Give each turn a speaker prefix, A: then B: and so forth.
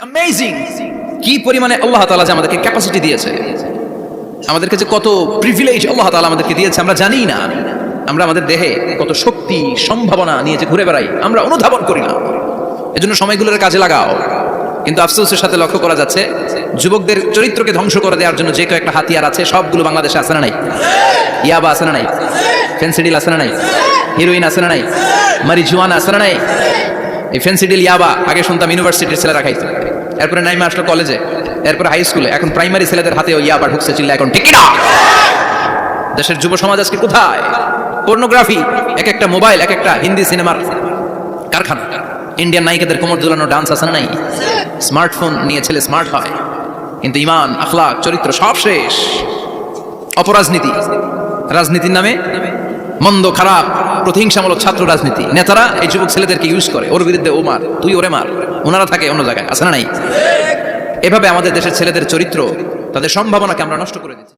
A: Amazing কি পরিমাণে আল্লাহ তাআলা যে আমাদেরকে ক্যাপাসিটি দিয়েছে, আমাদেরকে যে কত প্রিভিলেজ আল্লাহ তাআলা আমাদেরকে দিয়েছে আমরা জানি না। আমরা আমাদের দেহে কত শক্তি সম্ভাবনা নিয়ে যে ঘুরে বেড়াই আমরা অনুধাবন করি না। এজন্য সময়গুলোর কাজে লাগাও। কিন্তু আফসোসের সাথে লক্ষ্য করা যাচ্ছে যুবকদের চরিত্রকে ধ্বংস করে দেওয়ার জন্য যে কয়েকটা হাতিয়ার আছে সবগুলো বাংলাদেশে আছে না নাই? ইয়াবা আছে না নাই? ফেন্সিডিল আছে না নাই? হিরোইন আছে না নাই? মারিজুয়ানা আছে না নাই? এই ফেন্সিডিল ইয়াবা আগে শুনতাম ইউনিভার্সিটির ছেলেরা খাইতো, এরপরে নাইমা আসলো কলেজে, এরপরে হাই স্কুলে, এখন প্রাইমারি ছেলেদের হাতেও ইয়াবা ঢুকছে। চিল্লা এখন ঠিক না? দেশের যুব সমাজ আজকে কোথায়? পর্নোগ্রাফি, এক একটা মোবাইল এক একটা হিন্দি সিনেমার কারখানা। ইন্ডিয়ান নায়িকাদের কোমর দুলানো ডান্স আছে না নাই? স্মার্টফোন নিয়ে ছেলে স্মার্ট হয়, কিন্তু ইমান আখলাক চরিত্র সব শেষ। অপরাজনীতি, রাজনীতির নামে মন্দ খারাপ প্রতিহিংসামূলক ছাত্র রাজনীতি, নেতারা এই যুবক ছেলেদেরকে ইউজ করে, ওর বিরুদ্ধে ও মার, তুই ওরে মার, ওনারা থাকে অন্য জায়গায়, আছে না নাই? এভাবে আমাদের দেশের ছেলেদের চরিত্র, তাদের সম্ভাবনাকে আমরা নষ্ট করে দিচ্ছি।